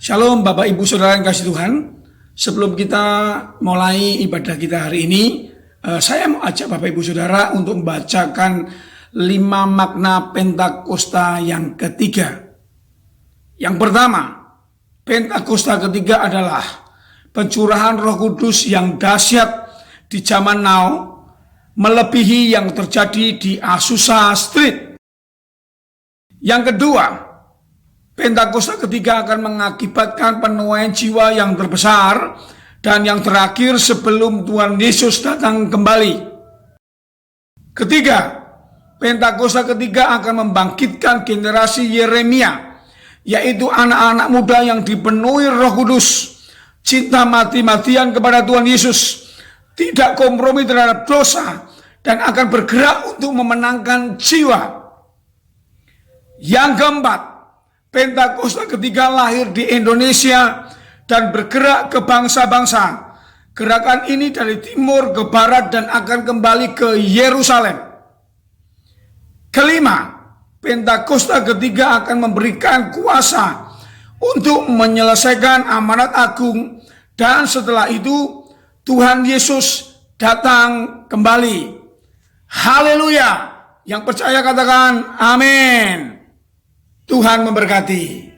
Shalom Bapak Ibu Saudara yang kasih Tuhan. Sebelum kita mulai ibadah kita hari ini, saya mau ajak Bapak Ibu Saudara untuk membacakan 5 makna Pentakosta yang ketiga. Yang pertama, Pentakosta ketiga adalah pencurahan Roh Kudus yang dahsyat di zaman now, melebihi yang terjadi di Azusa Street. Yang kedua, Pentakosta ketiga akan mengakibatkan penuaian jiwa yang terbesar dan yang terakhir sebelum Tuhan Yesus datang kembali. Ketiga, Pentakosta ketiga akan membangkitkan generasi Yeremia, yaitu anak-anak muda yang dipenuhi Roh Kudus, cinta mati-matian kepada Tuhan Yesus, tidak kompromi terhadap dosa, dan akan bergerak untuk memenangkan jiwa. Yang keempat, Pentakosta ketiga lahir di Indonesia dan bergerak ke bangsa-bangsa. Gerakan ini dari timur ke barat dan akan kembali ke Yerusalem. Kelima, Pentakosta ketiga akan memberikan kuasa untuk menyelesaikan amanat agung, dan setelah itu Tuhan Yesus datang kembali. Haleluya! Yang percaya katakan amin. Tuhan memberkati.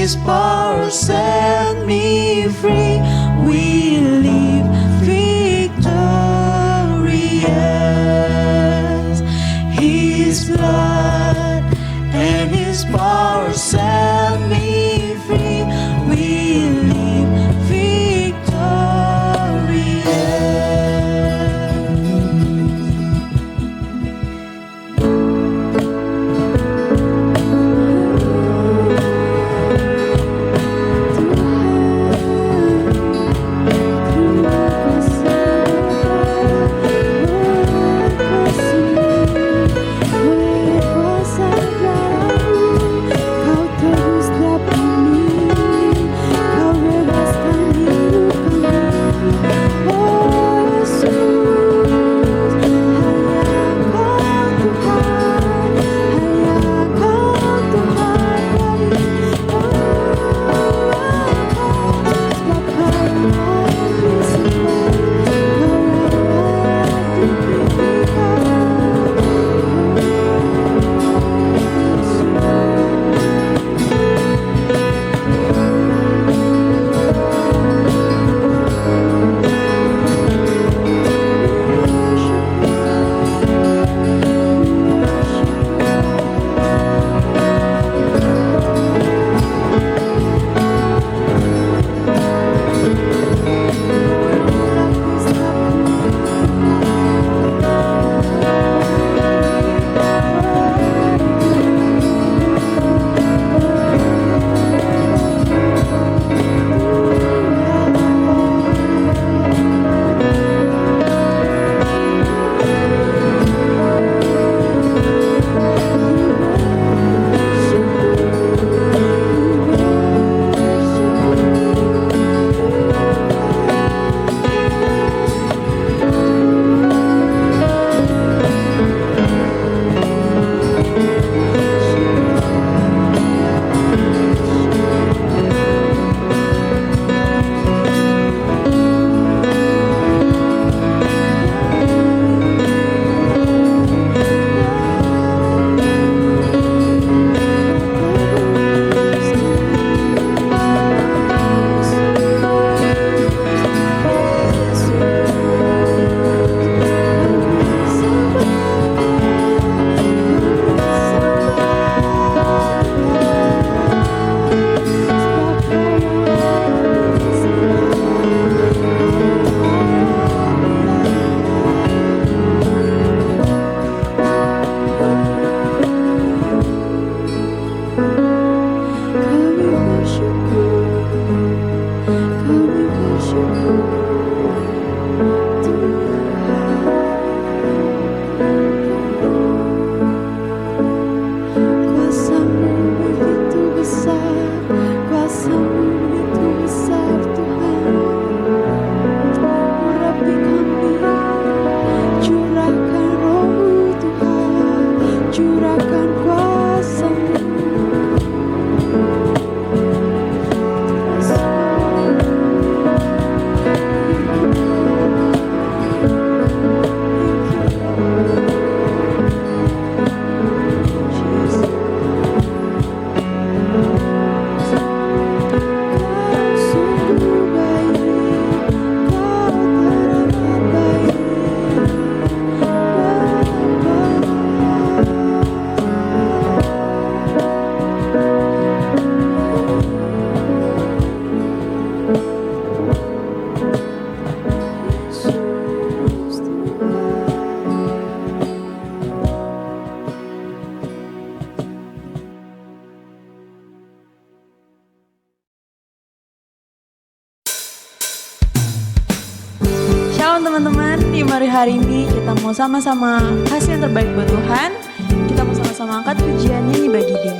His power set me free. We live victorious. His blood and His power set me free. We live victorious. Kau teman-teman, di mari hari ini kita mau sama-sama kasih yang terbaik buat Tuhan. Kita mau sama-sama angkat pujian nyanyi bagi Dia.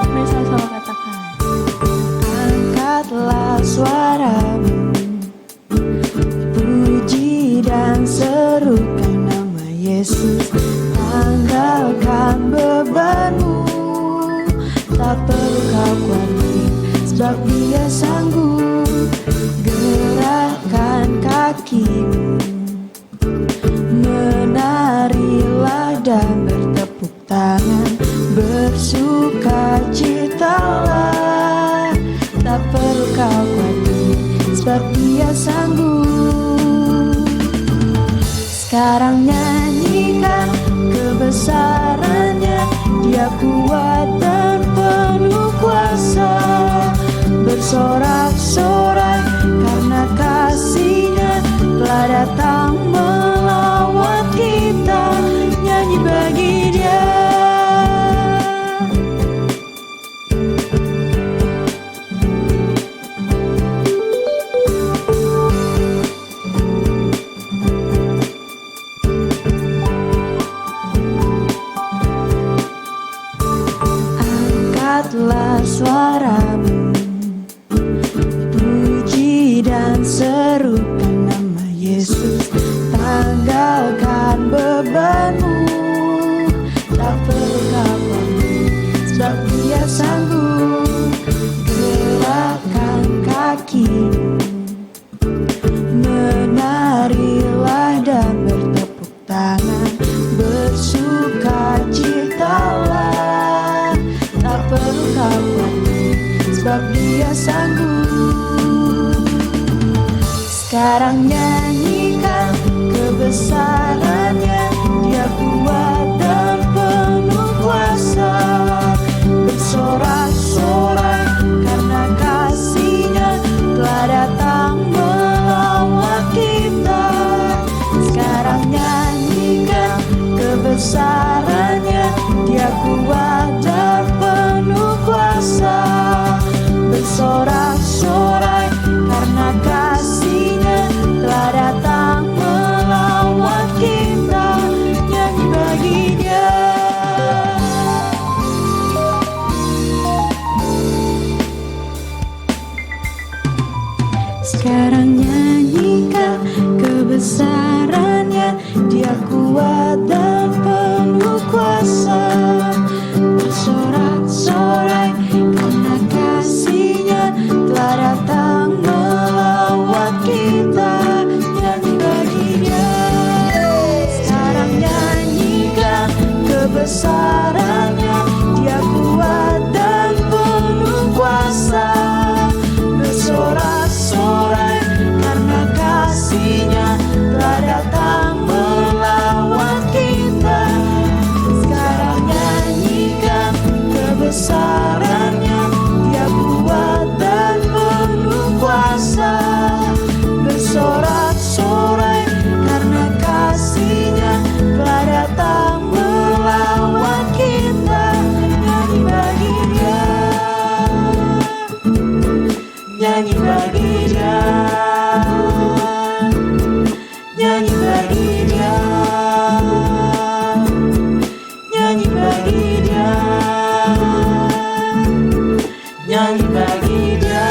Mari sama-sama katakan. Angkatlah suaramu, puji dan serukan nama Yesus. Tanggalkan bebanmu, tak perlu kau khawatir, sebab Dia sanggup. Gerakkan kakimu, menarilah dan bertepuk tangan, bersukacitalah, tak perlu kau khawatir, sebab Dia sanggup. Sekarang nyanyikan kebesarannya, Dia kuat dan penuh kuasa. Bersorak-sorai karena kasih-Nya telah datang melawat kita. Nyanyi bagi Dia. Angkatlah suaramu, puji dan serukan nama Yesus. Tanggalkan bebanmu, tak perlu kau khawatir, sebab Dia sanggup. Gerakkan kakimu, menarilah dan bertepuk tangan, bersukacitalah, tak perlu kau khawatir, sebab Dia sanggup. Sekarang nyanyikan kebesarannya, Dia kuat dan penuh kuasa. Bersorak-sorai karena kasih-Nya telah datang melawat kita. Sekarang nyanyikan kebesarannya, Dia kuat dan penuh kuasa. Bersorak-sorai karena kasih-Nya telah datang melawat kita. Nyanyi bagi Dia. Sekarang nyanyikan kebesarannya, Dia kuat dan penuh kuasa. Bersorak-sorai karena kasih-Nya telah datang melawat kita. Nyanyi bagi Dia. Sekarang nyanyikan kebesarannya, Dia kuat dan penuh kuasa. Bersorak-sorai karena kasih-Nya telah datang melawat kita. Sekarang nyanyikan kebesarannya, Dia kuat dan penuh kuasa. Bersorak-sorai karena kasih-Nya telah datang melawat kita. Nyanyi bagi Dia. Nyanyi bagi Dia. Nyanyi bagi Dia. Nyanyi bagi Dia. Nyanyi bagi Dia.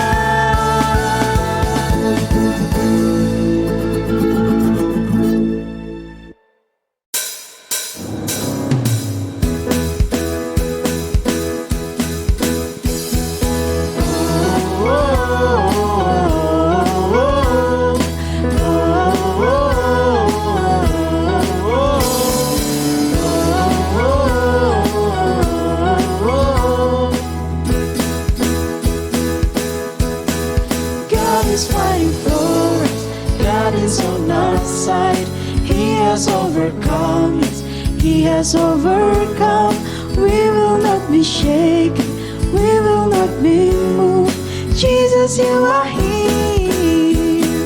God is fighting for us. God is on our side. He has overcome, yes, He has overcome. We will not be shaken, we will not be moved. Jesus, You are here,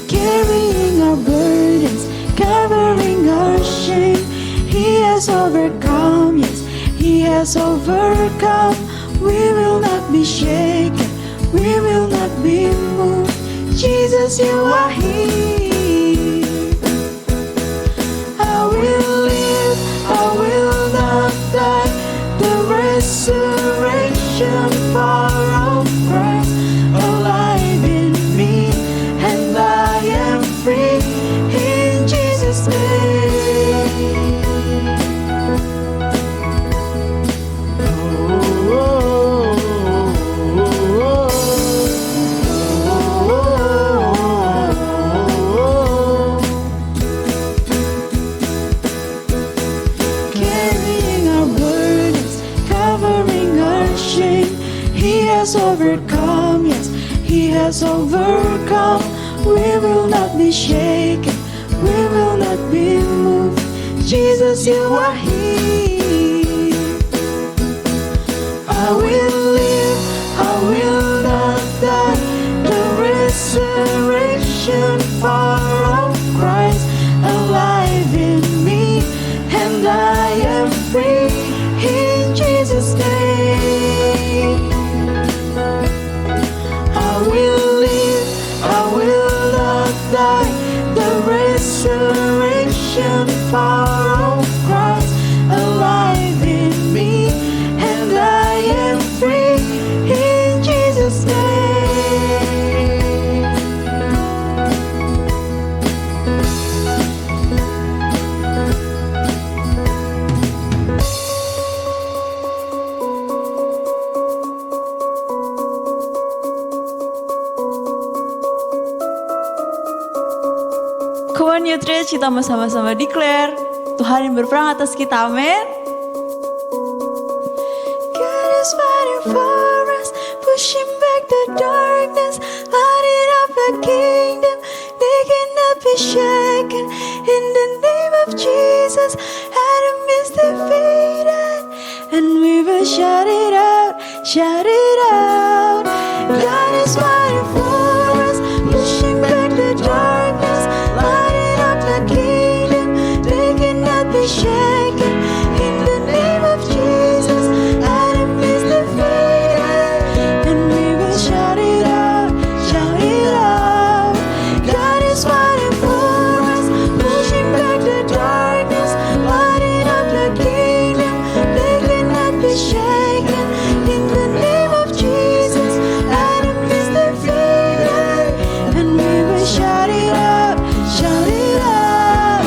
carrying our burdens, covering our shame. He has overcome, yes, He has has overcome. We will not be shaken, we will not be moved. Jesus, you are here. I will live, I will not die. The resurrection power of Christ alive in me, and I am free in Jesus' name. Carrying our burdens, covering our shame, He has overcome, yes, He has overcome. We will not be shaken, we will not be moved. Jesus, you are here. I will live, I will not die. The resurrection power of Christ alive in me, and I am free in Jesus' name. I will live, I will not die. The resurrection power of Christ alive in me, and I am free in Jesus' name. Come on you church, kita mau sama-sama declare Tuhan yang berperang atas kita, amin. God is fighting for us, pushing back the darkness, lighting up the kingdom. They cannot be shaken. In the name of Jesus, Adam is defeated, and we will shout it out, shout it out. God is fighting for us, pushing back the darkness, lighting up the kingdom. They cannot be shaken. In the name of Jesus, Adam is defeated, and we will shout it out, shout it out. God is fighting for us, pushing back the darkness, lighting up the kingdom. They cannot be shaken. In the name of Jesus, Adam is defeated, and we will shout it out, shout it out.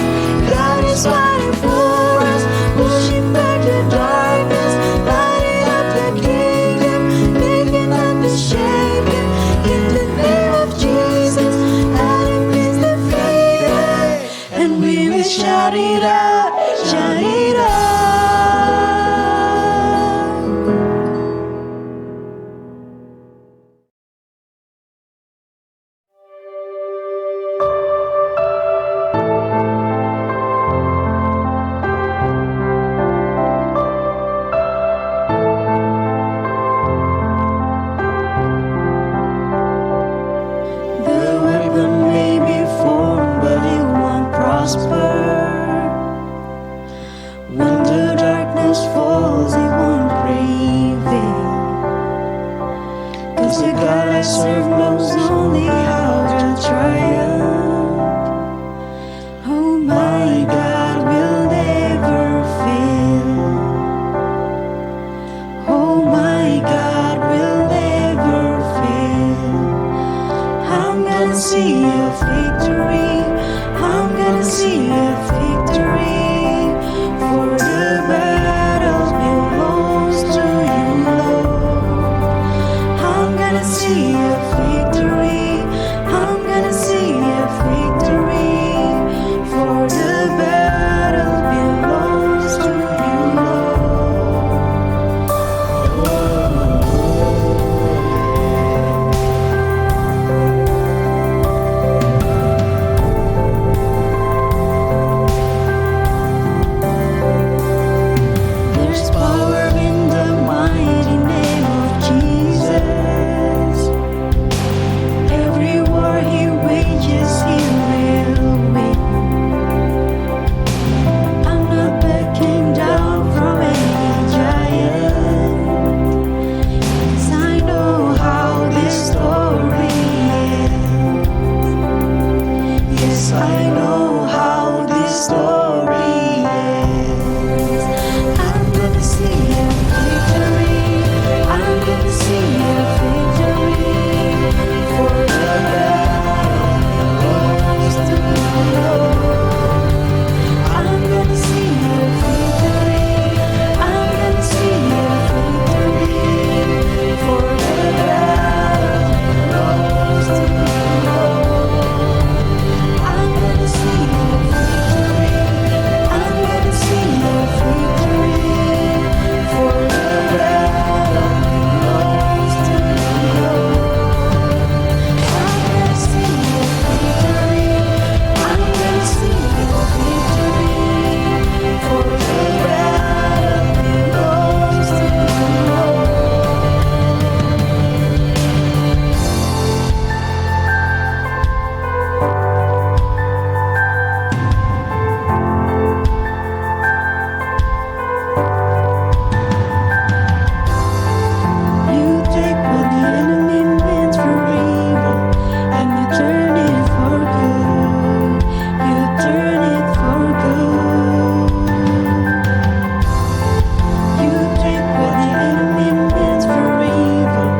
God is fighting for us, pushing back the darkness, lighting up the kingdom. They cannot be shaken. In the name of Jesus, Adam is defeated, and we will shout it out, shout it out. The weapon may be formed, but it won't prosper. When the darkness falls, it won't prevail. 'Cause the God I serve knows only how to triumph. Oh, my God will never fail. Oh, my God will never fail. I'm gonna see a victory. I'm gonna see a victory. For the battle belongs to you, Lord. I'm gonna see a victory. I'm gonna see a victory. For the battle belongs to you, Lord. story ends. I'm gonna see a victory. I'm gonna see a victory. For the battle belongs to the Lord. I'm gonna see a victory. I'm gonna see a victory. For the battle belongs to the Lord. I'm gonna see a victory. I'm gonna see a victory. For the battle belongs to the Lord. I'm gonna see a victory. I'm gonna see a victory. For the battle belongs to the Lord. You take what the enemy meant for evil and you turn it for good. You turn it for good. You take what the enemy meant for evil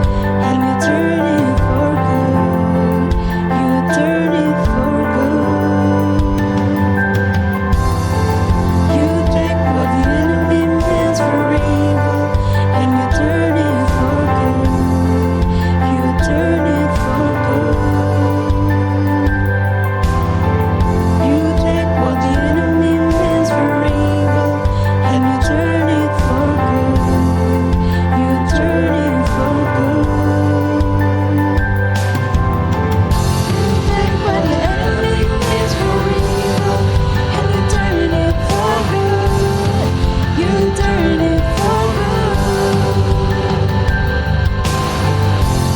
and you turn it for good. You turn it for good. You take what the enemy meant for evil and you turn it for good. You turn it for good. You take what the enemy meant for evil and you turn it for good. You turn it for good. You take what the enemy meant for evil and you turn it for good. You turn it for good.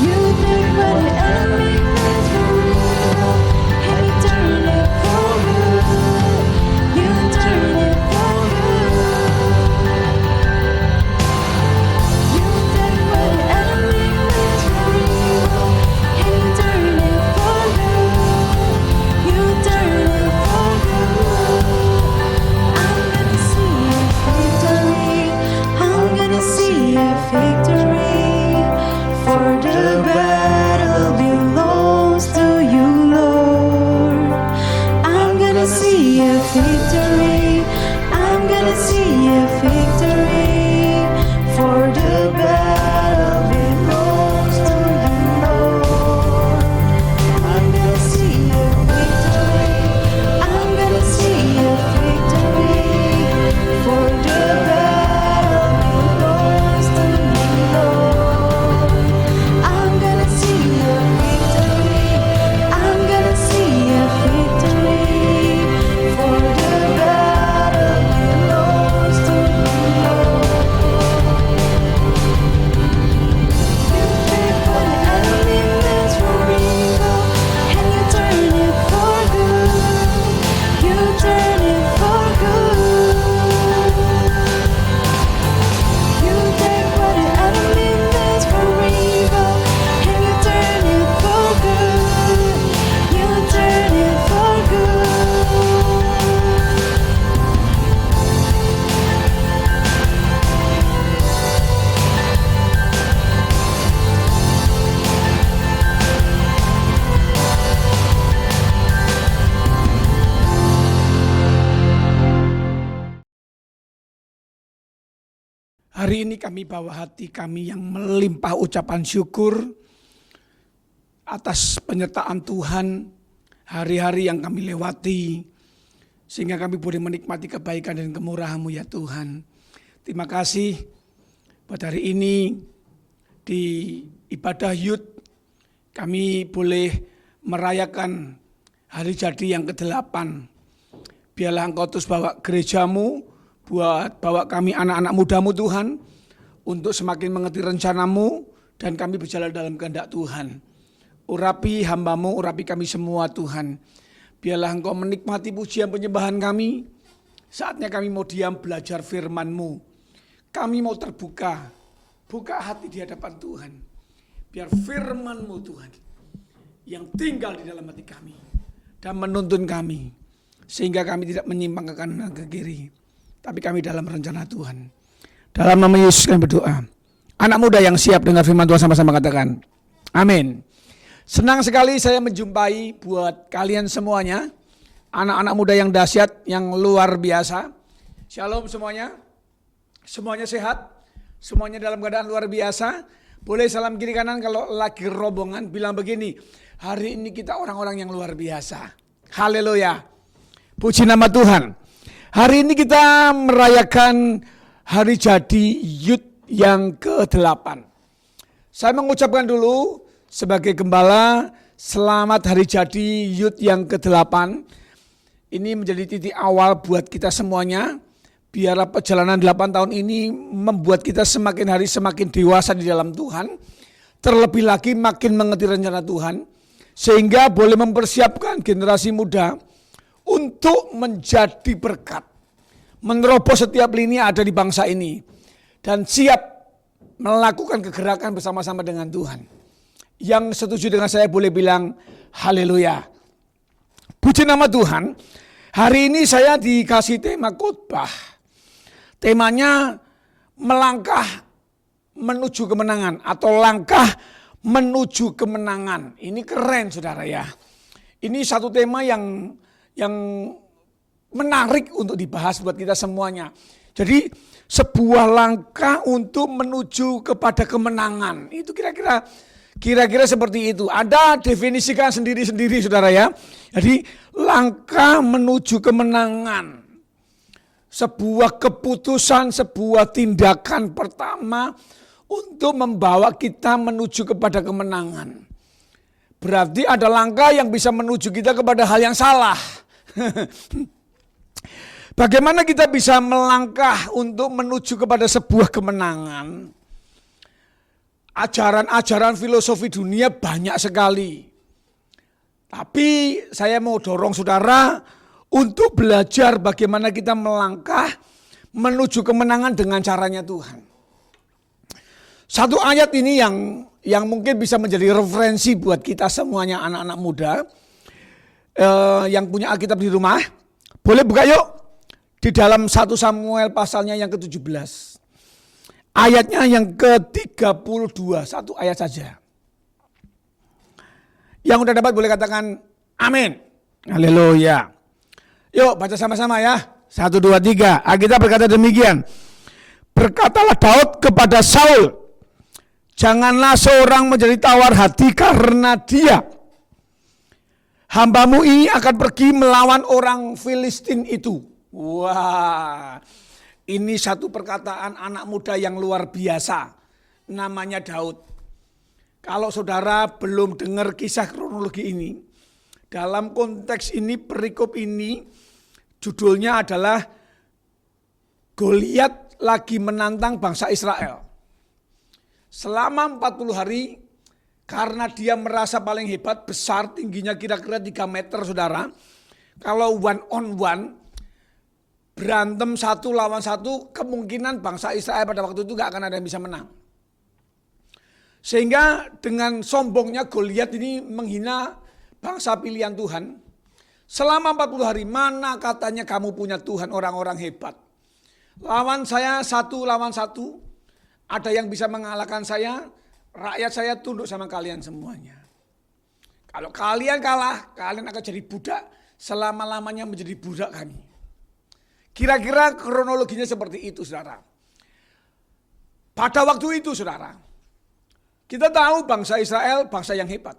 You take what the enemy meant for evil and you turn it for good. You turn it for good. You take what the enemy meant for evil and you turn it for good. You turn it for good. I'm gonna see a victory. I'm gonna see a victory. For the battle belongs to you, Lord. I'm gonna see a victory. I'm gonna see a victory. For the battle belongs to you, Lord. I'm gonna see a victory. I'm gonna see a victory. For the battle belongs to you, Lord. I'm gonna see a victory. I'm gonna see a victory. For the battle belongs to you, Lord. You take what the enemy meant for evil and you turn it for good. You turn it for good. You take what the enemy meant for evil and you turn it for good. You turn it for good. Hari ini kami bawa hati kami yang melimpah ucapan syukur atas penyertaan Tuhan hari-hari yang kami lewati, sehingga kami boleh menikmati kebaikan dan kemurahan-Mu ya Tuhan. Terima kasih pada hari ini di ibadah Youth kami boleh merayakan hari jadi yang ke-8. Biarlah Engkau terus bawa gereja-Mu, bawa kami anak-anak muda-Mu Tuhan, untuk semakin mengerti rencana-Mu dan kami berjalan dalam kehendak Tuhan. Urapi hamba-Mu, urapi kami semua Tuhan. Biarlah Engkau menikmati pujian penyembahan kami. Saatnya kami mau diam belajar firman-Mu. Kami mau terbuka, buka hati di hadapan Tuhan. Biar firman-Mu Tuhan yang tinggal di dalam hati kami dan menuntun kami sehingga kami tidak menyimpang ke kanan dan ke kiri, tapi kami dalam rencana Tuhan. Dalam nama Yesus kami berdoa. Anak muda yang siap dengar firman Tuhan sama-sama katakan amin. Senang sekali saya menjumpai buat kalian semuanya, anak-anak muda yang dahsyat, yang luar biasa. Shalom semuanya. Semuanya sehat, semuanya dalam keadaan luar biasa. Boleh salam kiri kanan kalau lagi rombongan bilang begini, hari ini kita orang-orang yang luar biasa. Haleluya. Puji nama Tuhan. Hari ini kita merayakan hari jadi Youth yang ke-8. Saya mengucapkan dulu sebagai gembala, selamat hari jadi Youth yang ke-8. Ini menjadi titik awal buat kita semuanya. Biarlah perjalanan 8 tahun ini membuat kita semakin hari semakin dewasa di dalam Tuhan. Terlebih lagi makin mengerti rencana Tuhan. Sehingga boleh mempersiapkan generasi muda untuk menjadi berkat. Menerobos setiap lini ada di bangsa ini. Dan siap melakukan kegerakan bersama-sama dengan Tuhan. Yang setuju dengan saya boleh bilang haleluya. Puji nama Tuhan. Hari ini saya dikasih tema khotbah. Temanya melangkah menuju kemenangan atau langkah menuju kemenangan. Ini keren saudara ya. Ini satu tema yang menarik untuk dibahas buat kita semuanya. Jadi sebuah langkah untuk menuju kepada kemenangan. Itu kira-kira seperti itu. Ada definisikan sendiri-sendiri saudara ya. Jadi langkah menuju kemenangan. Sebuah keputusan, sebuah tindakan pertama untuk membawa kita menuju kepada kemenangan. Berarti ada langkah yang bisa menuju kita kepada hal yang salah. Bagaimana kita bisa melangkah untuk menuju kepada sebuah kemenangan? Ajaran-ajaran filosofi dunia banyak sekali. Tapi saya mau dorong saudara untuk belajar bagaimana kita melangkah menuju kemenangan dengan caranya Tuhan. Satu ayat ini yang mungkin bisa menjadi referensi buat kita semuanya anak-anak muda yang punya Alkitab di rumah. Boleh buka yuk di dalam 1 Samuel pasalnya yang ke-17. Ayatnya yang ke-32, satu ayat saja. Yang udah dapat boleh katakan amin. Haleluya. Yuk baca sama-sama ya. 1, 2, 3. Alkitab berkata demikian. Berkatalah Daud kepada Saul, janganlah seorang menjadi tawar hati karena dia. Hambamu ini akan pergi melawan orang Filistin itu. Wah, ini satu perkataan anak muda yang luar biasa. Namanya Daud. Kalau saudara belum dengar kisah kronologi ini, dalam konteks ini, perikop ini, judulnya adalah Goliat lagi menantang bangsa Israel. Selama 40 hari, karena dia merasa paling hebat, besar, tingginya kira-kira 3 meter saudara. Kalau one on one, berantem 1 lawan 1, kemungkinan bangsa Israel pada waktu itu gak akan ada yang bisa menang. Sehingga dengan sombongnya Goliat ini menghina bangsa pilihan Tuhan. Selama 40 hari, mana katanya kamu punya Tuhan orang-orang hebat. Lawan saya 1 lawan 1, ada yang bisa mengalahkan saya, rakyat saya tunduk sama kalian semuanya. Kalau kalian kalah, kalian akan jadi budak, selama-lamanya menjadi budak kami. Kira-kira kronologinya seperti itu saudara. Pada waktu itu saudara, kita tahu bangsa Israel bangsa yang hebat.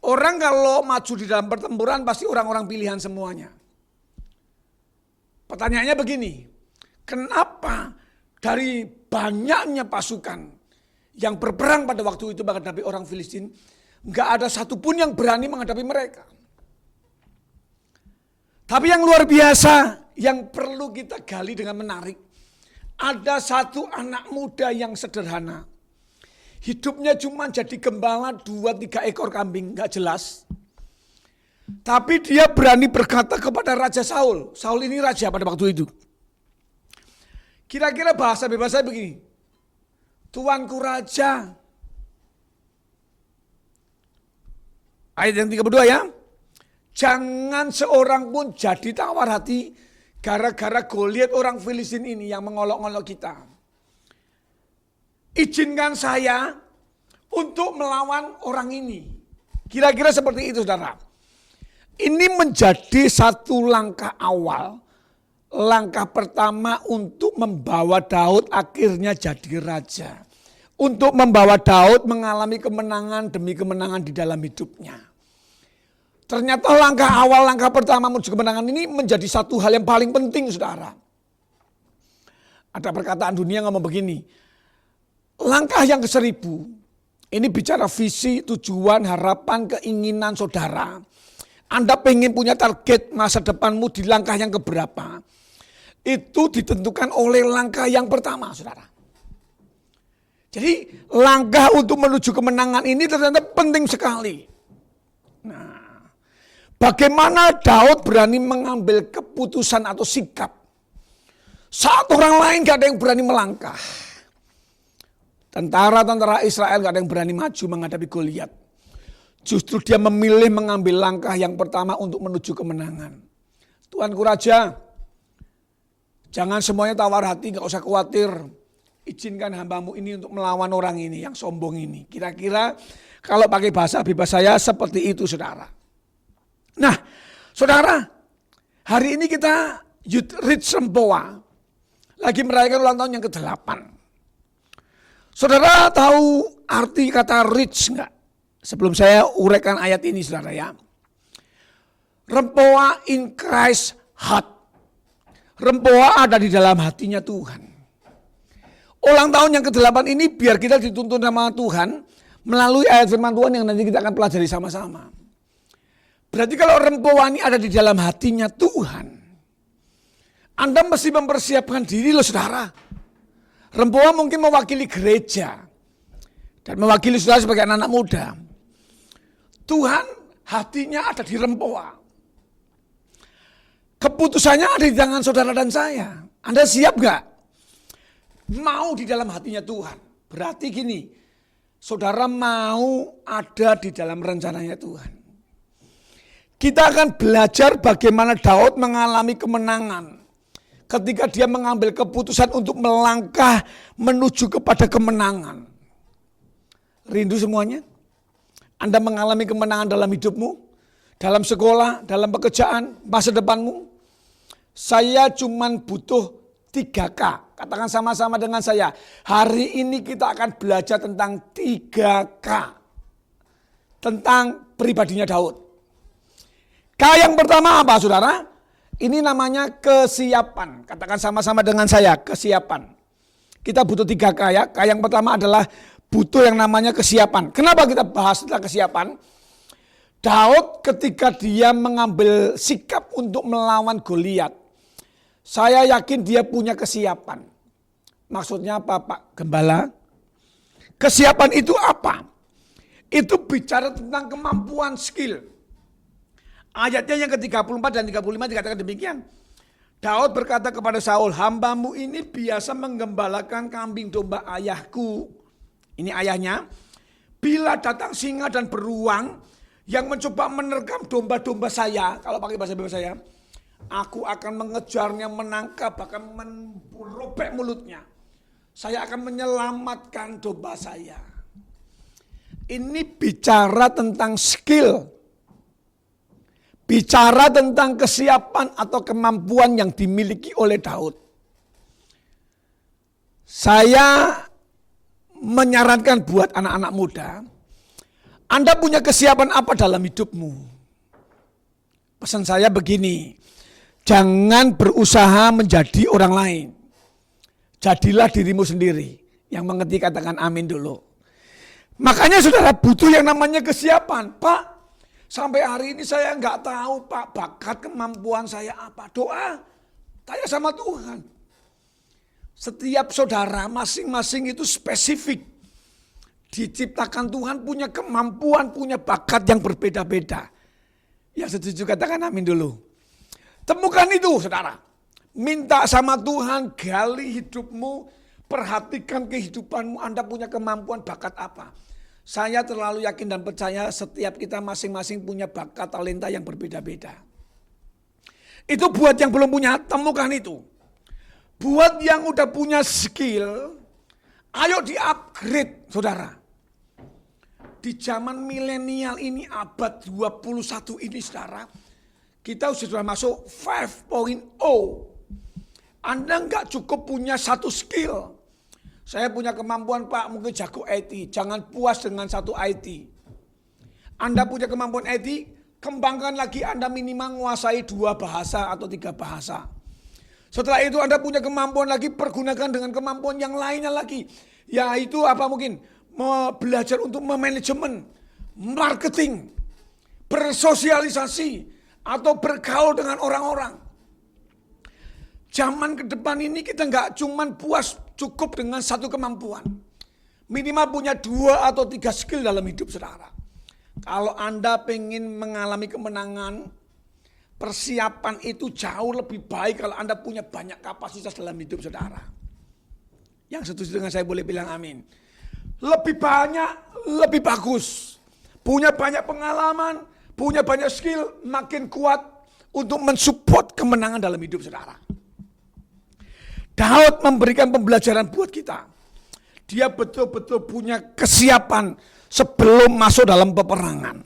Orang kalau maju di dalam pertempuran pasti orang-orang pilihan semuanya. Pertanyaannya begini, kenapa dari banyaknya pasukan yang berperang pada waktu itu menghadapi orang Filistin, enggak ada satupun yang berani menghadapi mereka? Tapi yang luar biasa, yang perlu kita gali dengan menarik, ada satu anak muda yang sederhana. Hidupnya cuma jadi gembala 2-3 ekor kambing, enggak jelas. Tapi dia berani berkata kepada Raja Saul. Saul ini raja pada waktu itu. Kira-kira bahasa bebas saya begini. Tuanku raja. Ayat yang 32 ya. Jangan seorang pun jadi tawar hati gara-gara Goliat orang Filistin ini yang mengolok-olok kita. Izinkan saya untuk melawan orang ini. Kira-kira seperti itu, saudara. Ini menjadi satu langkah awal. Langkah pertama untuk membawa Daud akhirnya jadi raja. Untuk membawa Daud mengalami kemenangan demi kemenangan di dalam hidupnya. Ternyata langkah awal, langkah pertama menuju kemenangan ini menjadi satu hal yang paling penting, saudara. Ada perkataan dunia ngomong begini, langkah yang ke-1000, ini bicara visi, tujuan, harapan, keinginan saudara. Anda pengen punya target masa depanmu di langkah yang keberapa? Itu ditentukan oleh langkah yang pertama, saudara. Jadi langkah untuk menuju kemenangan ini ternyata penting sekali. Nah, bagaimana Daud berani mengambil keputusan atau sikap saat orang lain gak ada yang berani melangkah. Tentara-tentara Israel gak ada yang berani maju menghadapi Goliat. Justru dia memilih mengambil langkah yang pertama untuk menuju kemenangan. Tuanku Raja, jangan semuanya tawar hati, gak usah khawatir. Izinkan hambamu ini untuk melawan orang ini yang sombong ini. Kira-kira kalau pakai bahasa bebas saya seperti itu, saudara. Nah, saudara, hari ini kita Youth Reach Rempoa lagi merayakan ulang tahun yang ke-8. Saudara tahu arti kata reach enggak? Sebelum saya uraikan ayat ini, saudara ya. Rempoa in Christ heart. Rempoa ada di dalam hatinya Tuhan. Ulang tahun yang ke-8 ini biar kita dituntun sama Tuhan melalui ayat firman Tuhan yang nanti kita akan pelajari sama-sama. Berarti kalau rempoa ini ada di dalam hatinya Tuhan, Anda mesti mempersiapkan diri loh, saudara. Rempoa mungkin mewakili gereja dan mewakili saudara sebagai anak-anak muda. Tuhan hatinya ada di rempoa. Keputusannya ada di tangan saudara dan saya. Anda siap gak? Mau di dalam hatinya Tuhan. Berarti gini, saudara mau ada di dalam rencananya Tuhan. Kita akan belajar bagaimana Daud mengalami kemenangan ketika dia mengambil keputusan untuk melangkah menuju kepada kemenangan. Rindu semuanya? Anda mengalami kemenangan dalam hidupmu, dalam sekolah, dalam pekerjaan, masa depanmu. Saya cuman butuh 3K. Katakan sama-sama dengan saya. Hari ini kita akan belajar tentang 3K. Tentang pribadinya Daud. K yang pertama apa, saudara? Ini namanya kesiapan. Katakan sama-sama dengan saya, kesiapan. Kita butuh 3K ya. K yang pertama adalah butuh yang namanya kesiapan. Kenapa kita bahas tentang kesiapan? Daud ketika dia mengambil sikap untuk melawan Goliat, saya yakin dia punya kesiapan. Maksudnya apa, Pak Gembala? Kesiapan itu apa? Itu bicara tentang kemampuan skill. Ayatnya yang ke-34 dan 35 dikatakan demikian. Daud berkata kepada Saul, hambamu ini biasa menggembalakan kambing domba ayahku. Ini ayahnya. Bila datang singa dan beruang yang mencoba menerkam domba-domba saya, kalau pakai bahasa bebas saya, aku akan mengejarnya, menangkap, bahkan merobek mulutnya. Saya akan menyelamatkan domba saya. Ini bicara tentang skill. Bicara tentang kesiapan atau kemampuan yang dimiliki oleh Daud. Saya menyarankan buat anak-anak muda, Anda punya kesiapan apa dalam hidupmu? Pesan saya begini, jangan berusaha menjadi orang lain. Jadilah dirimu sendiri. Yang mengerti katakan amin dulu. Makanya saudara butuh yang namanya kesiapan. Pak, sampai hari ini saya nggak tahu Pak bakat kemampuan saya apa. Doa, tanya sama Tuhan. Setiap saudara masing-masing itu spesifik. Diciptakan Tuhan punya kemampuan, punya bakat yang berbeda-beda. Yang setuju katakan amin dulu. Temukan itu saudara. Minta sama Tuhan, gali hidupmu, perhatikan kehidupanmu, Anda punya kemampuan bakat apa. Saya terlalu yakin dan percaya setiap kita masing-masing punya bakat talenta yang berbeda-beda. Itu buat yang belum punya, temukan itu. Buat yang udah punya skill, ayo di-upgrade saudara. Di zaman milenial ini, abad 21 ini saudara, kita sudah masuk 5.0. Anda nggak cukup punya satu skill. Saya punya kemampuan Pak, mungkin jago IT. Jangan puas dengan satu IT. Anda punya kemampuan IT, kembangkan lagi, Anda minimal menguasai 2 bahasa atau 3 bahasa. Setelah itu Anda punya kemampuan lagi, pergunakan dengan kemampuan yang lainnya lagi. Yaitu apa mungkin? Belajar untuk memanajemen, marketing, bersosialisasi, atau bergaul dengan orang-orang. Zaman ke depan ini kita nggak cuman puas cukup dengan satu kemampuan. Minimal punya 2 atau 3 skill dalam hidup saudara. Kalau Anda pengen mengalami kemenangan, persiapan itu jauh lebih baik kalau Anda punya banyak kapasitas dalam hidup saudara. Yang setuju dengan saya boleh bilang amin. Lebih banyak, lebih bagus. Punya banyak pengalaman, punya banyak skill, makin kuat untuk mensupport kemenangan dalam hidup saudara. Daud memberikan pembelajaran buat kita. Dia betul-betul punya kesiapan sebelum masuk dalam peperangan.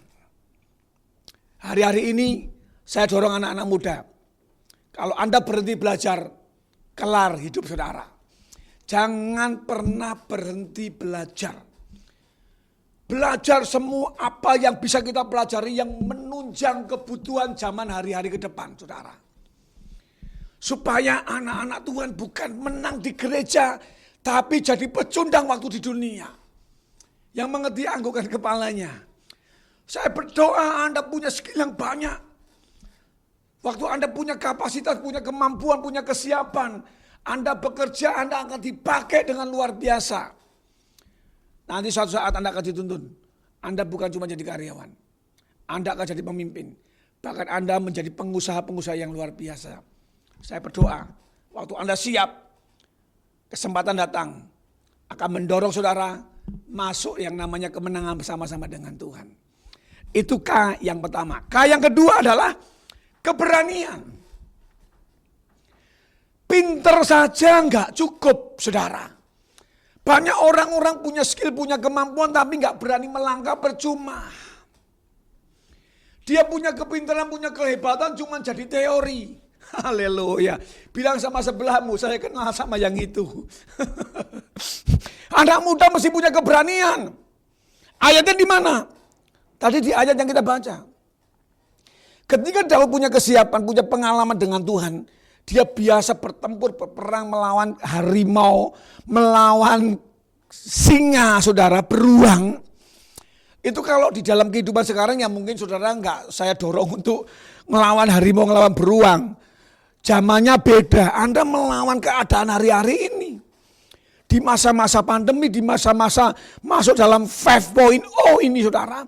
Hari-hari ini saya dorong anak-anak muda. Kalau Anda berhenti belajar, kelar hidup saudara. Jangan pernah berhenti belajar. Belajar semua apa yang bisa kita pelajari yang menunjang kebutuhan zaman hari-hari ke depan saudara. Supaya anak-anak Tuhan bukan menang di gereja, tapi jadi pecundang waktu di dunia. Yang mengerti anggukan kepalanya. Saya berdoa Anda punya skill yang banyak. Waktu Anda punya kapasitas, punya kemampuan, punya kesiapan. Anda bekerja, Anda akan dipakai dengan luar biasa. Nanti suatu saat Anda akan dituntun. Anda bukan cuma jadi karyawan. Anda akan jadi pemimpin. Bahkan Anda menjadi pengusaha-pengusaha yang luar biasa. Saya berdoa, waktu Anda siap, kesempatan datang, akan mendorong saudara masuk yang namanya kemenangan bersama-sama dengan Tuhan. Itu K yang pertama. K yang kedua adalah keberanian. Pinter saja nggak cukup, saudara. Banyak orang-orang punya skill, punya kemampuan, tapi nggak berani melangkah, percuma. Dia punya kepintaran, punya kehebatan, cuma jadi teori. Haleluya. Bilang sama sebelahmu, saya kenal sama yang itu. Anak muda mesti punya keberanian. Ayatnya di mana? Tadi di ayat yang kita baca. Ketika Daud punya kesiapan, punya pengalaman dengan Tuhan, dia biasa bertempur, berperang melawan harimau, melawan singa, saudara, beruang. Itu kalau di dalam kehidupan sekarang ya mungkin saudara enggak saya dorong untuk melawan harimau, melawan beruang. Zamannya beda, Anda melawan keadaan hari-hari ini. Di masa-masa pandemi, di masa-masa masuk dalam 5.0 ini saudara.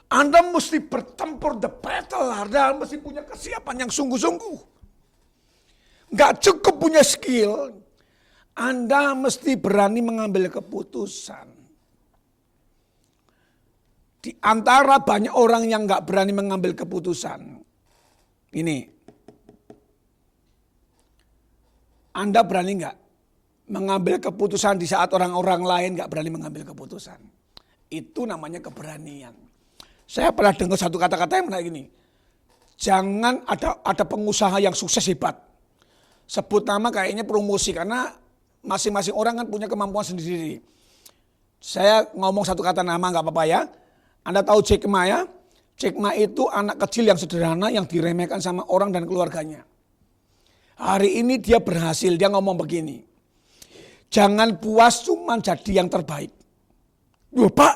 Anda mesti bertempur the battle, Anda mesti punya kesiapan yang sungguh-sungguh. Enggak cukup punya skill, Anda mesti berani mengambil keputusan. Di antara banyak orang yang enggak berani mengambil keputusan, ini, Anda berani enggak mengambil keputusan di saat orang-orang lain enggak berani mengambil keputusan? Itu namanya keberanian. Saya pernah dengar satu kata-kata yang menarik ini. Jangan ada pengusaha yang sukses hebat. Sebut nama kayaknya promosi karena masing-masing orang kan punya kemampuan sendiri. Saya ngomong satu kata nama enggak apa-apa ya. Anda tahu Jack Ma ya? Jack Ma itu anak kecil yang sederhana yang diremehkan sama orang dan keluarganya. Hari ini dia berhasil, dia ngomong begini. Jangan puas cuma jadi yang terbaik. Loh Pak,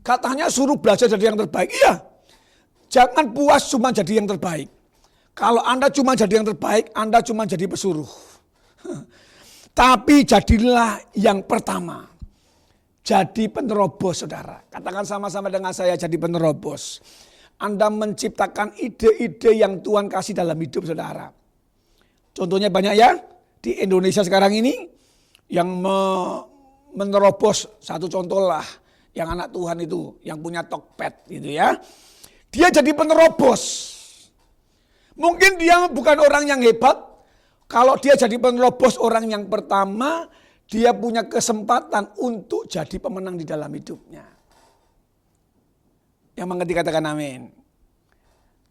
katanya suruh belajar jadi yang terbaik. Iya, jangan puas cuma jadi yang terbaik. Kalau Anda cuma jadi yang terbaik, Anda cuma jadi pesuruh. Tapi jadilah yang pertama. Jadi penerobos saudara. Katakan sama-sama dengan saya jadi penerobos. Anda menciptakan ide-ide yang Tuhan kasih dalam hidup saudara. Contohnya banyak ya. Di Indonesia sekarang ini yang menerobos, satu contoh lah. Yang anak Tuhan itu, yang punya Tokped gitu ya. Dia jadi penerobos. Mungkin dia bukan orang yang hebat. Kalau dia jadi penerobos orang yang pertama, dia punya kesempatan untuk jadi pemenang di dalam hidupnya. Yang mengerti katakan amin.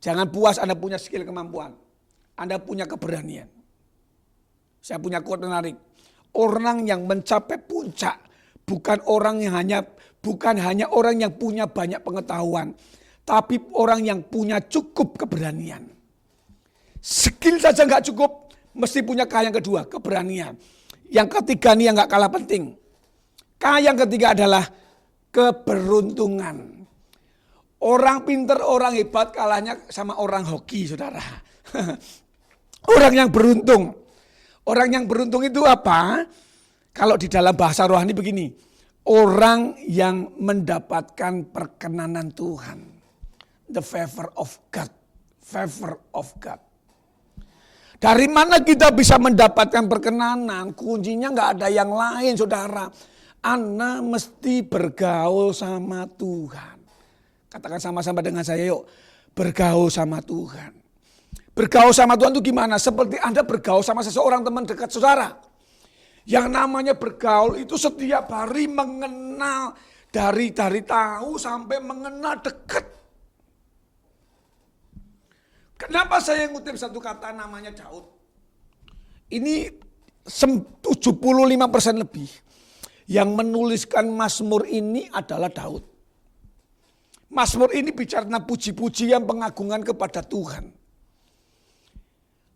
Jangan puas Anda punya skill kemampuan. Anda punya keberanian. Saya punya quote menarik. Orang yang mencapai puncak bukan hanya orang yang punya banyak pengetahuan, tapi orang yang punya cukup keberanian. Skill saja nggak cukup, mesti punya K yang kedua, keberanian. Yang ketiga nih yang nggak kalah penting. K yang ketiga adalah keberuntungan. Orang pinter, orang hebat kalahnya sama orang hoki, saudara. Orang yang beruntung. Orang yang beruntung itu apa? Kalau di dalam bahasa rohani begini. Orang yang mendapatkan perkenanan Tuhan. The favor of God. Favor of God. Dari mana kita bisa mendapatkan perkenanan? Kuncinya nggak ada yang lain, saudara. Anda mesti bergaul sama Tuhan. Katakan sama-sama dengan saya, yuk. Bergaul sama Tuhan. Bergaul sama Tuhan itu gimana? Seperti Anda bergaul sama seseorang teman dekat saudara. Yang namanya bergaul itu setiap hari mengenal. Dari tahu sampai mengenal dekat. Kenapa saya ngutip satu kata namanya Daud? Ini 75% lebih. Yang menuliskan Mazmur ini adalah Daud. Mazmur ini bicara tentang puji-pujian pengagungan kepada Tuhan.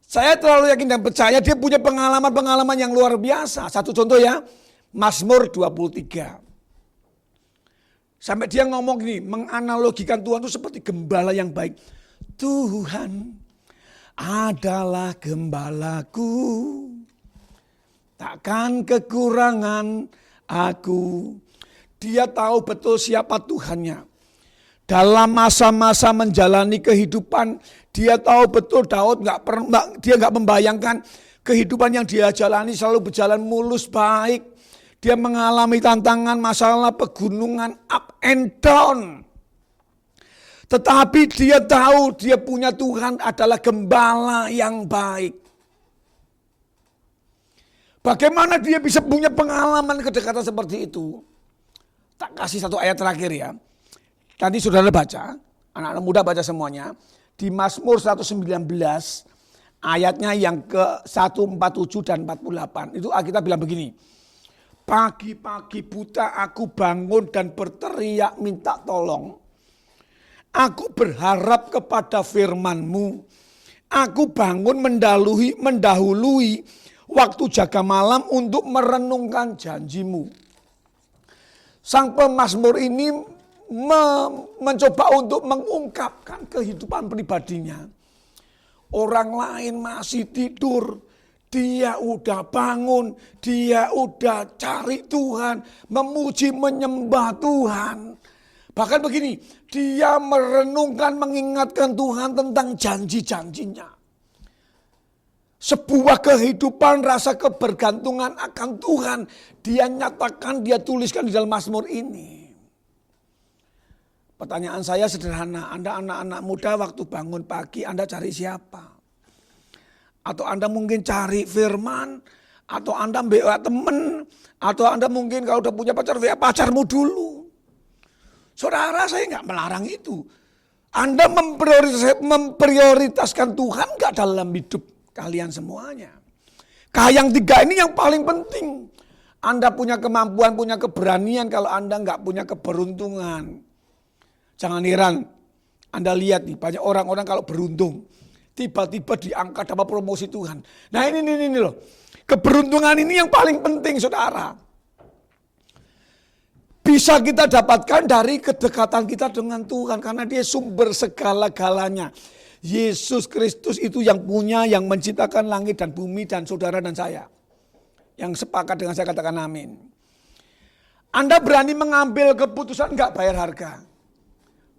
Saya terlalu yakin dan percaya dia punya pengalaman-pengalaman yang luar biasa. Satu contoh ya, Mazmur 23. Sampai dia ngomong gini, menganalogikan Tuhan itu seperti gembala yang baik. Tuhan adalah gembalaku, takkan kekurangan aku. Dia tahu betul siapa Tuhannya. Dalam masa-masa menjalani kehidupan, dia tahu betul Daud dia nggak membayangkan kehidupan yang dia jalani selalu berjalan mulus baik. Dia mengalami tantangan, masalah, pegunungan, up and down. Tetapi dia tahu dia punya Tuhan adalah gembala yang baik. Bagaimana dia bisa punya pengalaman kedekatan seperti itu? Tak kasih satu ayat terakhir ya. Nanti saudara baca, anak-anak muda baca semuanya. Di Mazmur 119 ayatnya yang ke 147 dan 48. Itu Alkitab bilang begini. Pagi-pagi buta aku bangun dan berteriak minta tolong. Aku berharap kepada firman-Mu. Aku bangun mendahului waktu jaga malam untuk merenungkan janji-Mu. Sang pemazmur ini mencoba untuk mengungkapkan kehidupan pribadinya. Orang lain masih tidur, dia udah bangun, dia udah cari Tuhan, memuji menyembah Tuhan. Bahkan begini, dia merenungkan mengingatkan Tuhan tentang janji-janjinya. Sebuah kehidupan rasa kebergantungan akan Tuhan, dia nyatakan, dia tuliskan di dalam Mazmur ini. Pertanyaan saya sederhana, Anda anak-anak muda waktu bangun pagi Anda cari siapa? Atau Anda mungkin cari firman, atau Anda WA temen, atau Anda mungkin kalau udah punya pacar WA pacarmu dulu. Saudara, saya nggak melarang itu. Anda memprioritaskan Tuhan nggak dalam hidup kalian semuanya. Yang tiga ini yang paling penting. Anda punya kemampuan, punya keberanian kalau Anda nggak punya keberuntungan. Jangan heran, Anda lihat nih banyak orang-orang kalau beruntung. Tiba-tiba diangkat dapat promosi Tuhan. Nah ini loh. Keberuntungan ini yang paling penting saudara. Bisa kita dapatkan dari kedekatan kita dengan Tuhan. Karena dia sumber segala-galanya. Yesus Kristus itu yang punya, yang menciptakan langit dan bumi dan saudara dan saya. Yang sepakat dengan saya katakan amin. Anda berani mengambil keputusan enggak bayar harga.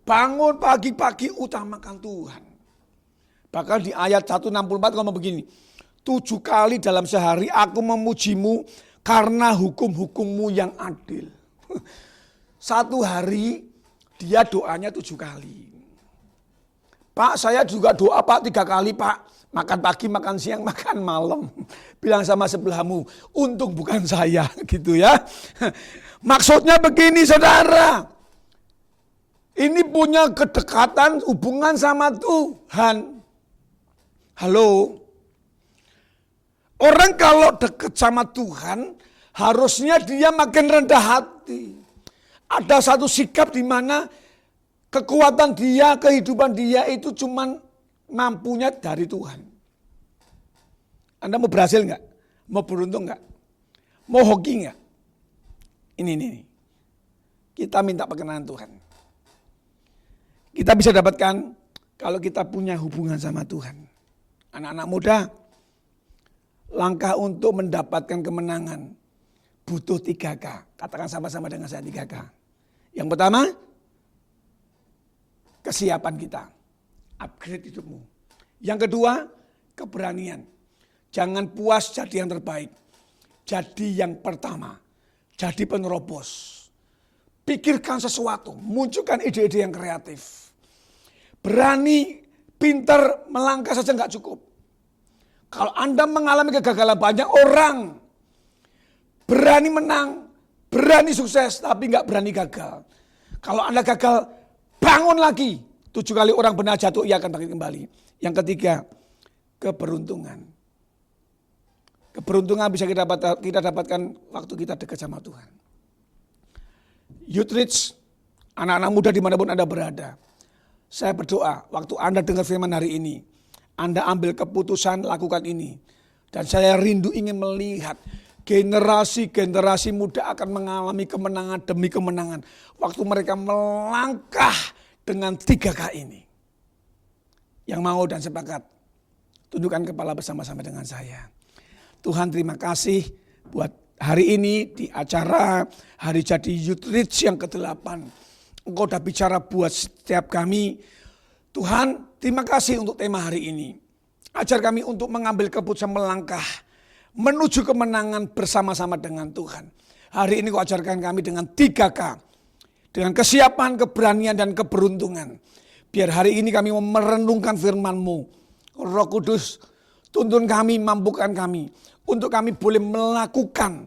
Bangun pagi-pagi utamakan Tuhan. Bahkan di ayat 164 ngomong begini. 7 kali dalam sehari aku memujimu karena hukum-hukummu yang adil. satu hari dia doanya 7 kali. Pak, saya juga doa Pak 3 kali Pak. Makan pagi, makan siang, makan malam. Bilang sama sebelahmu, untung bukan saya gitu ya. Maksudnya begini saudara. Ini punya kedekatan hubungan sama Tuhan. Halo. Orang kalau dekat sama Tuhan, harusnya dia makin rendah hati. Ada satu sikap di mana kekuatan dia, kehidupan dia itu cuman mampunya dari Tuhan. Anda mau berhasil nggak? Mau beruntung nggak? Mau hoki nggak? Ini. Kita minta perkenanan Tuhan. Kita bisa dapatkan kalau kita punya hubungan sama Tuhan. Anak-anak muda, langkah untuk mendapatkan kemenangan butuh 3K. Katakan sama-sama dengan saya 3K. Yang pertama, kesiapan kita. Upgrade hidupmu. Yang kedua, keberanian. Jangan puas jadi yang terbaik. Jadi yang pertama. Jadi penerobos. Pikirkan sesuatu. Munculkan ide-ide yang kreatif. Berani, pintar, melangkah saja nggak cukup. Kalau Anda mengalami kegagalan, banyak orang berani menang, berani sukses, tapi nggak berani gagal. Kalau Anda gagal, bangun lagi. 7 kali orang benar jatuh, ia akan bangkit kembali. Yang ketiga, keberuntungan. Keberuntungan bisa kita dapatkan waktu kita dekat sama Tuhan. Youth Reach, anak-anak muda dimanapun Anda berada. Saya berdoa, waktu Anda dengar firman hari ini, Anda ambil keputusan lakukan ini. Dan saya rindu ingin melihat generasi-generasi muda akan mengalami kemenangan demi kemenangan. Waktu mereka melangkah dengan 3K ini. Yang mau dan sepakat, tundukkan kepala bersama-sama dengan saya. Tuhan terima kasih buat hari ini di acara Hari Jadi Youth Reach yang ke-8. Engkau sudah bicara buat setiap kami. Tuhan terima kasih untuk tema hari ini. Ajar kami untuk mengambil keputusan melangkah menuju kemenangan bersama-sama dengan Tuhan. Hari ini kau ajarkan kami dengan 3K. Dengan kesiapan, keberanian, dan keberuntungan. Biar hari ini kami merenungkan firman-Mu. Roh Kudus, tuntun kami, mampukan kami. Untuk kami boleh melakukan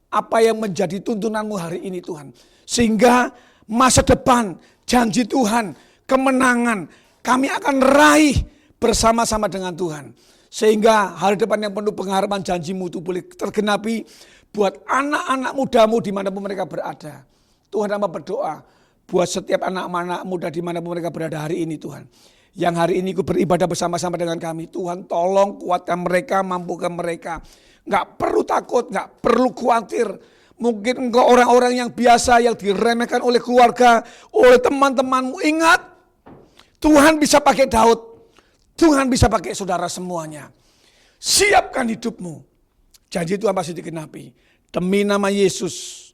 apa yang menjadi tuntunan-Mu hari ini Tuhan. Sehingga masa depan, janji Tuhan, kemenangan, kami akan raih bersama-sama dengan Tuhan. Sehingga hari depan yang penuh pengharapan janji-Mu itu boleh tergenapi buat anak-anak muda-Mu dimanapun mereka berada. Tuhan hamba berdoa buat setiap anak-anak muda dimanapun mereka berada hari ini Tuhan. Yang hari ini ikut beribadah bersama-sama dengan kami. Tuhan tolong kuatkan mereka, mampukan mereka. Gak perlu takut, gak perlu khawatir. Mungkin engkau orang-orang yang biasa yang diremehkan oleh keluarga, oleh teman-temanmu. Ingat, Tuhan bisa pakai Daud. Tuhan bisa pakai saudara semuanya. Siapkan hidupmu. Janji Tuhan pasti digenapi. Demi nama Yesus.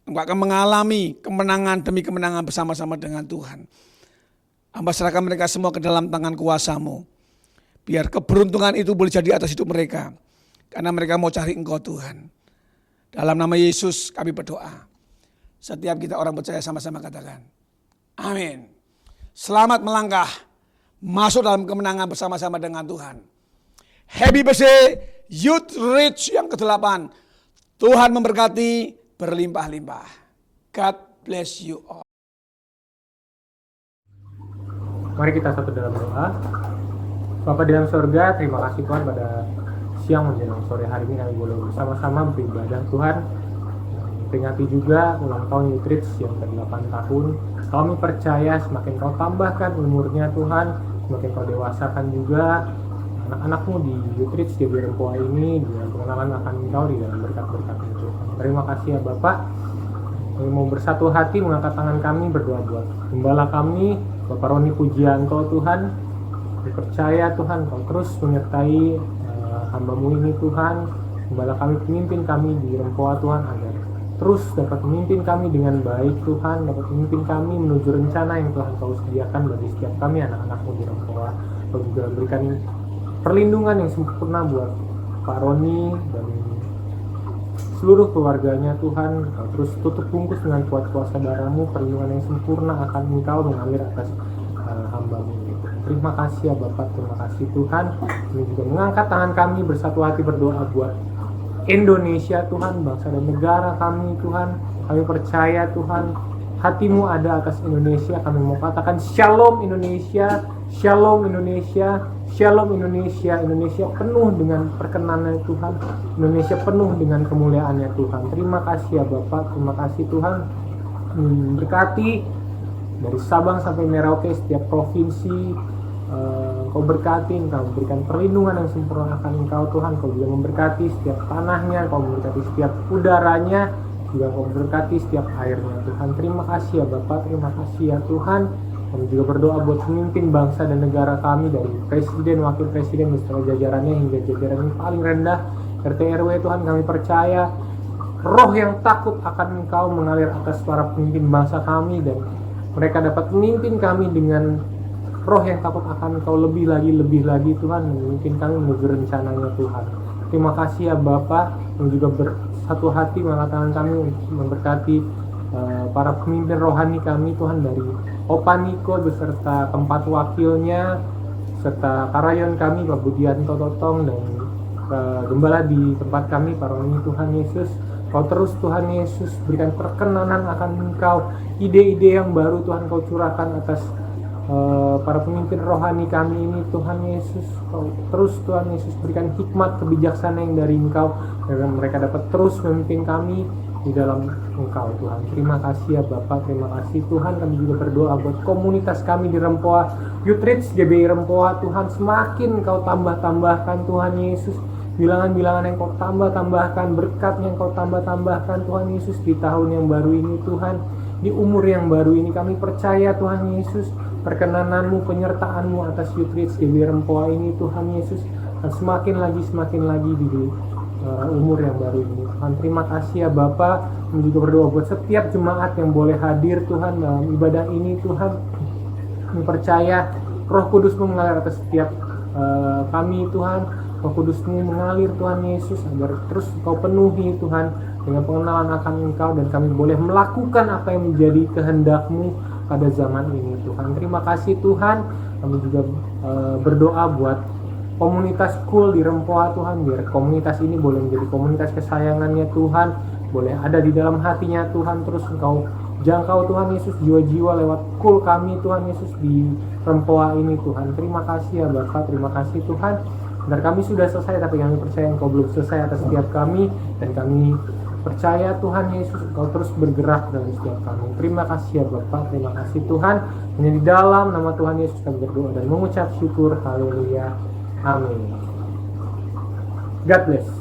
Engkau akan mengalami kemenangan demi kemenangan bersama-sama dengan Tuhan. Hamba serahkan mereka semua ke dalam tangan kuasa-Mu. Biar keberuntungan itu boleh jadi atas hidup mereka. Karena mereka mau cari Engkau Tuhan. Dalam nama Yesus kami berdoa. Setiap kita orang percaya sama-sama katakan. Amin. Selamat melangkah. Masuk dalam kemenangan bersama-sama dengan Tuhan. Happy birthday Youth Reach yang ke-8. Tuhan memberkati berlimpah-limpah. God bless you all. Mari kita satu dalam doa. Bapa di dalam surga, terima kasih Tuhan pada siang menjelang sore hari ini kami boleh bersama-sama beribadah Tuhan. Peringati juga ulang tahun Youth Reach yang ke-8 tahun. Kami percaya semakin kau tambahkan umurnya Tuhan, semakin kau dewasakan juga anak-anakmu di Youth Reach di Rempoa ini dengan pengenalan akan Engkau di dalam berkat-berkat itu. Terima kasih ya Bapak. Kami mau bersatu hati mengangkat tangan kami berdoa buat gembala kami Bapak Roni Pujianto Tuhan. Kami percaya Tuhan Kau terus menyertai hamba-Mu ini Tuhan. Gembala kami, pemimpin kami di Rempoa Tuhan agar terus dapat memimpin kami dengan baik Tuhan. Dapat memimpin kami menuju rencana yang Tuhan Kau sediakan bagi setiap kami anak-anak-Mu di Rempoa. Kau juga berikan perlindungan yang sempurna buat Pak Roni dan seluruh keluarganya Tuhan. Engkau terus tutup bungkus dengan kuat kuasa darah-Mu, perlindungan yang sempurna akan Engkau mengalir atas hamba-Mu ini. Terima kasih ya Bapak, terima kasih Tuhan. Kami juga mengangkat tangan kami bersatu hati berdoa buat Indonesia Tuhan, bangsa dan negara kami Tuhan. Kami percaya Tuhan, hati-Mu ada atas Indonesia. Kami mau katakan Shalom Indonesia, Shalom Indonesia, Shalom Indonesia. Indonesia penuh dengan perkenanan Tuhan, Indonesia penuh dengan kemuliaannya Tuhan. Terima kasih ya Bapak, terima kasih Tuhan. Berkati dari Sabang sampai Merauke, setiap provinsi, Engkau berkati, Engkau berikan perlindungan yang sempurna akan Engkau Tuhan. Engkau juga memberkati setiap tanahnya, Engkau memberkati setiap udaranya, juga Engkau memberkati setiap airnya Tuhan. Terima kasih ya Bapak, terima kasih ya Tuhan. Kami juga berdoa buat pemimpin bangsa dan negara kami, dari presiden, wakil presiden, beserta jajarannya hingga jajaran yang paling rendah, RT RW Tuhan. Kami percaya roh yang takut akan Engkau mengalir atas para pemimpin bangsa kami, dan mereka dapat memimpin kami dengan roh yang takut akan Engkau lebih lagi Tuhan, memimpin kami menuju rencananya Tuhan. Terima kasih ya Bapak, yang juga bersatu hati mengatakan kami untuk memberkati para pemimpin rohani kami Tuhan, dari Opa Niko beserta keempat wakilnya, serta Karayon kami Pak Budianto Totong, dan gembala di tempat kami Pak Roni Tuhan Yesus. Kau terus Tuhan Yesus berikan perkenanan akan Engkau, ide-ide yang baru Tuhan Kau curahkan atas para pemimpin rohani kami ini Tuhan Yesus. Kau terus Tuhan Yesus berikan hikmat kebijaksanaan yang dari Engkau, agar mereka dapat terus memimpin kami di dalam Engkau Tuhan. Terima kasih ya Bapak, terima kasih Tuhan. Kami juga berdoa buat komunitas kami di Rempoa, Youth Reach GBI Rempoa Tuhan. Semakin Kau tambah-tambahkan Tuhan Yesus, bilangan-bilangan yang Kau tambah-tambahkan, berkat yang Kau tambah-tambahkan Tuhan Yesus di tahun yang baru ini Tuhan, di umur yang baru ini. Kami percaya Tuhan Yesus, perkenanan-Mu, penyertaan-Mu atas Youth Reach GBI Rempoa ini Tuhan Yesus, dan semakin lagi di umur yang baru ini Tuhan. Terima kasih ya Bapak. Kami juga berdoa buat setiap jemaat yang boleh hadir Tuhan dalam ibadah ini Tuhan. Kami percaya Roh Kudus-Mu mengalir atas setiap kami Tuhan. Roh Kudus-Mu mengalir Tuhan Yesus, agar terus Kau penuhi Tuhan dengan pengenalan akan Engkau, dan kami boleh melakukan apa yang menjadi kehendak-Mu pada zaman ini Tuhan. Terima kasih Tuhan. Kami juga berdoa buat komunitas Cool di Rempoa Tuhan, biar komunitas ini boleh menjadi komunitas kesayangannya Tuhan, boleh ada di dalam hatinya Tuhan. Terus Engkau jangkau Tuhan Yesus jiwa-jiwa lewat Cool kami Tuhan Yesus di Rempoa ini Tuhan. Terima kasih ya Bapak, terima kasih Tuhan. Benar kami sudah selesai, tapi kami percaya Engkau belum selesai atas setiap kami, dan kami percaya Tuhan Yesus Engkau terus bergerak dalam setiap kami. Terima kasih ya Bapak, terima kasih Tuhan. Hanya di dalam nama Tuhan Yesus kami berdoa dan mengucap syukur. Haleluya. Amin. God bless.